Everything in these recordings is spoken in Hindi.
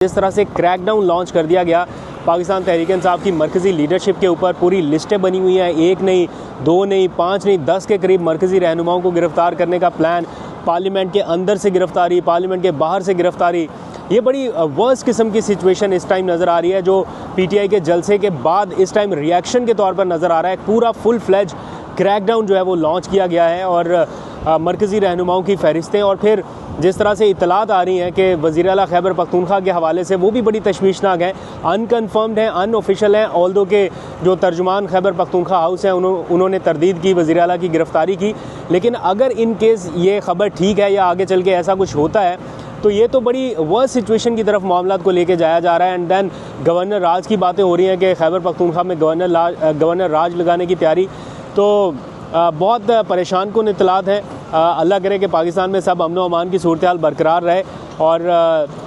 जिस तरह से क्रैकडाउन लॉन्च कर दिया गया पाकिस्तान तहरीक इंसाफ की मरकज़ी लीडरशिप के ऊपर, पूरी लिस्टें बनी हुई हैं, 1 नहीं 2 नहीं 5 नहीं 10 के करीब मरकज़ी रहनुमाओं को गिरफ़्तार करने का प्लान, पार्लियामेंट के अंदर से गिरफ़्तारी, पार्लियामेंट के बाहर से गिरफ़्तारी। ये बड़ी वर्स्ट किस्म की सिचुएशन इस टाइम नज़र आ रही है, जो PTI के जलसे के बाद इस टाइम रिएक्शन के तौर पर नज़र आ रहा है। पूरा फुल फ्लेज क्रैकडाउन जो है वो लॉन्च किया गया है और मरकज़ी रहनुमाओं की फहरिस्तें, और फिर जिस तरह से इतलात आ रही हैं कि वज़ीर आला खैबर पख्तूनख्वा के हवाले से, वो भी बड़ी तशवीशनाक हैं, अनकन्फर्म्ड हैं, अनऑफिशियल हैं। ऑल्दो के जो तर्जुमान खैबर पख्तूनख्वा हाउस हैं उन्होंने तरदीद की वज़ीर आला की गिरफ़्तारी की। लेकिन अगर इन केस ये ख़बर ठीक है या आगे चल के ऐसा कुछ होता है तो ये तो बड़ी वर्स्ट सिचुएशन की तरफ मामलात को लेके जाया जा रहा है। एंड देन गवर्नर राज की बातें हो रही हैं कि खैबर पख्तूनख्वा में गवर्नर राज लगाने की तैयारी, तो बहुत परेशान कुन इतलात हैं। अल्लाह करे कि पाकिस्तान में सब अमन व अमान की सूरत हाल बरकरार रहे और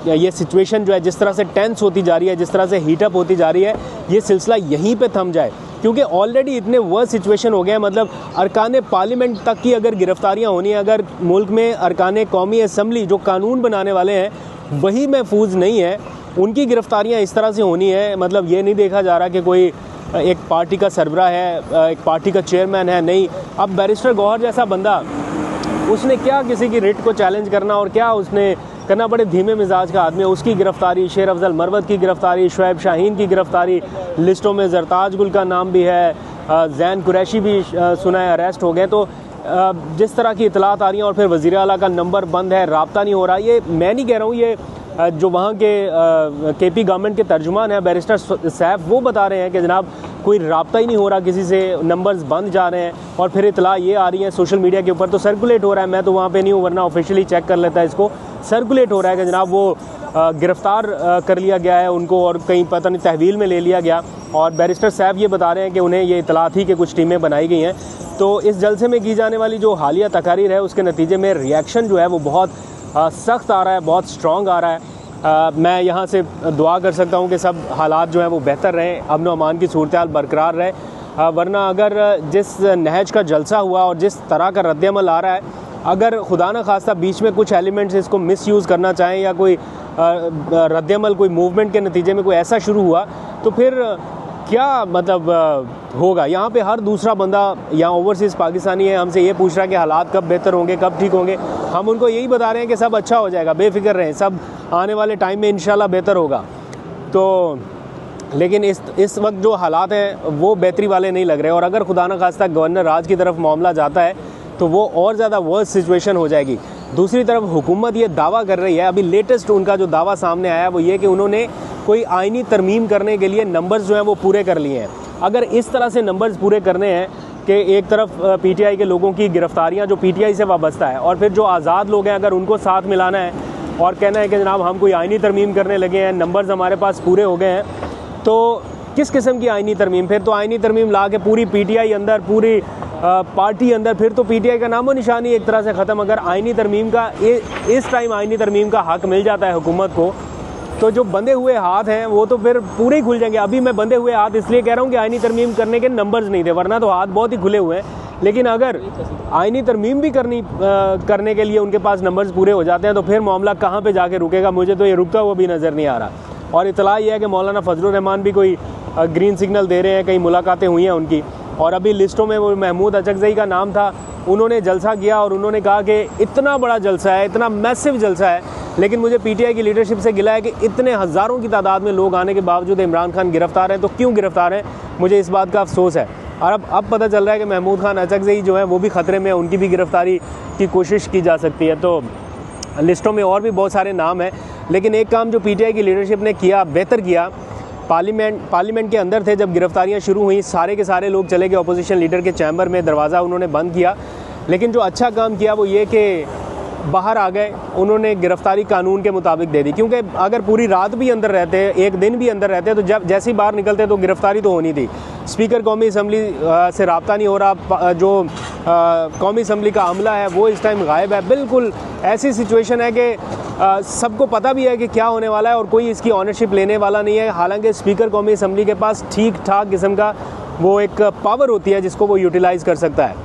ये सिचुएशन जो है जिस तरह से टेंस होती जा रही है, जिस तरह से हीटअप होती जा रही है, ये सिलसिला यहीं पे थम जाए, क्योंकि ऑलरेडी इतने वर्स्ट सिचुएशन हो गए हैं। मतलब अरकान पार्लियामेंट तक की अगर गिरफ्तारियाँ होनी है, अगर मुल्क में अरकान कौमी असम्बली जो कानून बनाने वाले हैं वही महफूज नहीं है, उनकी गिरफ्तारियाँ इस तरह से होनी है। मतलब ये नहीं देखा जा रहा कि कोई एक पार्टी का सरबराह है, एक पार्टी का चेयरमैन है, नहीं। अब बैरिस्टर गौहर जैसा बंदा, उसने क्या किसी की रिट को चैलेंज करना और क्या उसने करना, बड़े धीमे मिजाज का आदमी है, उसकी गिरफ्तारी, शेर अफजल मरवत की गिरफ्तारी, शुएब शाहीन की गिरफ्तारी, लिस्टों में जरताज गुल का नाम भी है, जैन कुरैशी भी सुना है अरेस्ट हो गए। तो जिस तरह की इतलात आ रही हैं, और फिर वज़ीर आला का नंबर बंद है, रब्ता नहीं हो रहा। ये मैं नहीं कह रहा हूँ, ये जो वहाँ के KP गवर्नमेंट के तर्जुमान हैं बैरिस्टर सैफ, वो बता रहे हैं कि जनाब कोई रब्ता ही नहीं हो रहा किसी से, नंबर्स बंद जा रहे हैं। और फिर इतला ये आ रही है सोशल मीडिया के ऊपर, तो सर्कुलेट हो रहा है, मैं तो वहाँ पे नहीं हूँ वरना ऑफिशियली चेक कर लेता है इसको, सर्कुलेट हो रहा है कि जनाब वो गिरफ़्तार कर लिया गया है उनको और कहीं पता नहीं तहवील में ले लिया गया। और बैरिस्टर साहब ये बता रहे हैं कि उन्हें ये इतला थी कि कुछ टीमें बनाई गई हैं। तो इस जलसे में की जाने वाली जो हालिया तकारीर है उसके नतीजे में रिएक्शन जो है वो बहुत सख्त आ रहा है, बहुत स्ट्रॉन्ग आ रहा है। मैं यहाँ से दुआ कर सकता हूँ कि सब हालात जो हैं वो बेहतर रहें, अमन व अमान की सूरत हाल बरकरार रहे, वरना अगर जिस नहज का जलसा हुआ और जिस तरह का रद्दअमल आ रहा है, अगर खुदा न खास्ता बीच में कुछ एलिमेंट्स इसको मिसयूज़ करना चाहें या कोई रद्दअमल कोई मूवमेंट के नतीजे में कोई ऐसा शुरू हुआ तो फिर क्या मतलब होगा। यहाँ पे हर दूसरा बंदा यहाँ ओवरसीज़ पाकिस्तानी है, हमसे ये पूछ रहा है कि हालात कब बेहतर होंगे, कब ठीक होंगे। हम उनको यही बता रहे हैं कि सब अच्छा हो जाएगा, बेफिक्र रहें, सब आने वाले टाइम में इंशाल्लाह बेहतर होगा। तो लेकिन इस वक्त जो हालात हैं वो बेहतरी वाले नहीं लग रहे, और अगर खुदा न खास्ता गवर्नर राज की तरफ मामला जाता है तो वो और ज़्यादा वर्स्ट सिचुएशन हो जाएगी। दूसरी तरफ हुकूमत ये दावा कर रही है, अभी लेटेस्ट उनका जो दावा सामने आया वो ये कि उन्होंने कोई आइनी तरमीम करने के लिए नंबर्स जो हैं वो पूरे कर लिए हैं। अगर इस तरह से नंबर्स पूरे करने हैं कि एक तरफ PTI के लोगों की गिरफ्तारियां जो PTI से वाबस्ता है, और फिर जो आज़ाद लोग हैं अगर उनको साथ मिलाना है और कहना है कि जनाब हम कोई आइनी तरमीम करने लगे हैं, नंबर्स हमारे पास पूरे हो गए हैं, तो किस किस्म की आइनी तरमीम? फिर तो आइनी तरमीम ला के पूरी PTI अंदर, पूरी पार्टी अंदर, फिर तो PTI का नामो निशानी एक तरह से ख़त्म। अगर आइनी तरमीम का इस टाइम आइनी तरमीम का हक मिल जाता है हुकूमत को, तो जो बंधे हुए हाथ हैं वो तो फिर पूरे ही खुल जाएंगे। अभी मैं बंधे हुए हाथ इसलिए कह रहा हूँ कि आइनी तरमीम करने के नंबर्स नहीं थे, वरना तो हाथ बहुत ही खुले हुए हैं। लेकिन अगर आइनी तरमीम भी करने के लिए उनके पास नंबर्स पूरे हो जाते हैं तो फिर मामला कहाँ पे जाके रुकेगा? मुझे तो ये रुकता हुआ भी नज़र नहीं आ रहा। और इतला ये है कि मौलाना फजलुर रहमान भी कोई ग्रीन सिग्नल दे रहे हैं, कई मुलाकातें हुई हैं उनकी, और अभी लिस्टों में वो महमूद अचकज़ई का नाम था, उन्होंने जलसा किया और उन्होंने कहा कि इतना बड़ा जलसा है, इतना मैसिव जलसा है। लेकिन मुझे PTI की लीडरशिप से गिला है कि इतने हज़ारों की तादाद में लोग आने के बावजूद इमरान खान गिरफ्तार हैं, तो क्यों गिरफ्तार हैं? मुझे इस बात का अफसोस है। और अब पता चल रहा है कि महमूद खान अचकज़ई जो है वो भी ख़तरे में, उनकी भी गिरफ्तारी की कोशिश की जा सकती है। तो लिस्टों में और भी बहुत सारे नाम हैं, लेकिन एक काम जो PTI की लीडरशिप ने किया, बेहतर किया, पार्लियामेंट के अंदर थे जब गिरफ्तारियां शुरू हुई, सारे के सारे लोग चले गए अपोजिशन लीडर के चैम्बर में, दरवाज़ा उन्होंने बंद किया। लेकिन जो अच्छा काम किया वो ये कि बाहर आ गए, उन्होंने गिरफ्तारी कानून के मुताबिक दे दी, क्योंकि अगर पूरी रात भी अंदर रहते, एक दिन भी अंदर रहते, तो जब जैसे ही बाहर निकलते तो गिरफ्तारी तो होनी थी। स्पीकर कौमी असम्बली से रब्ता नहीं हो रहा, जो कौमी असम्बली का अमला है वो इस टाइम गायब है। बिल्कुल ऐसी सिचुएशन है कि सबको पता भी है कि क्या होने वाला है और कोई इसकी ऑनरशिप लेने वाला नहीं है। हालांकि स्पीकर कौमी असम्बली के पास ठीक ठाक किस्म का वो एक पावर होती है जिसको वो यूटिलाइज़ कर सकता है।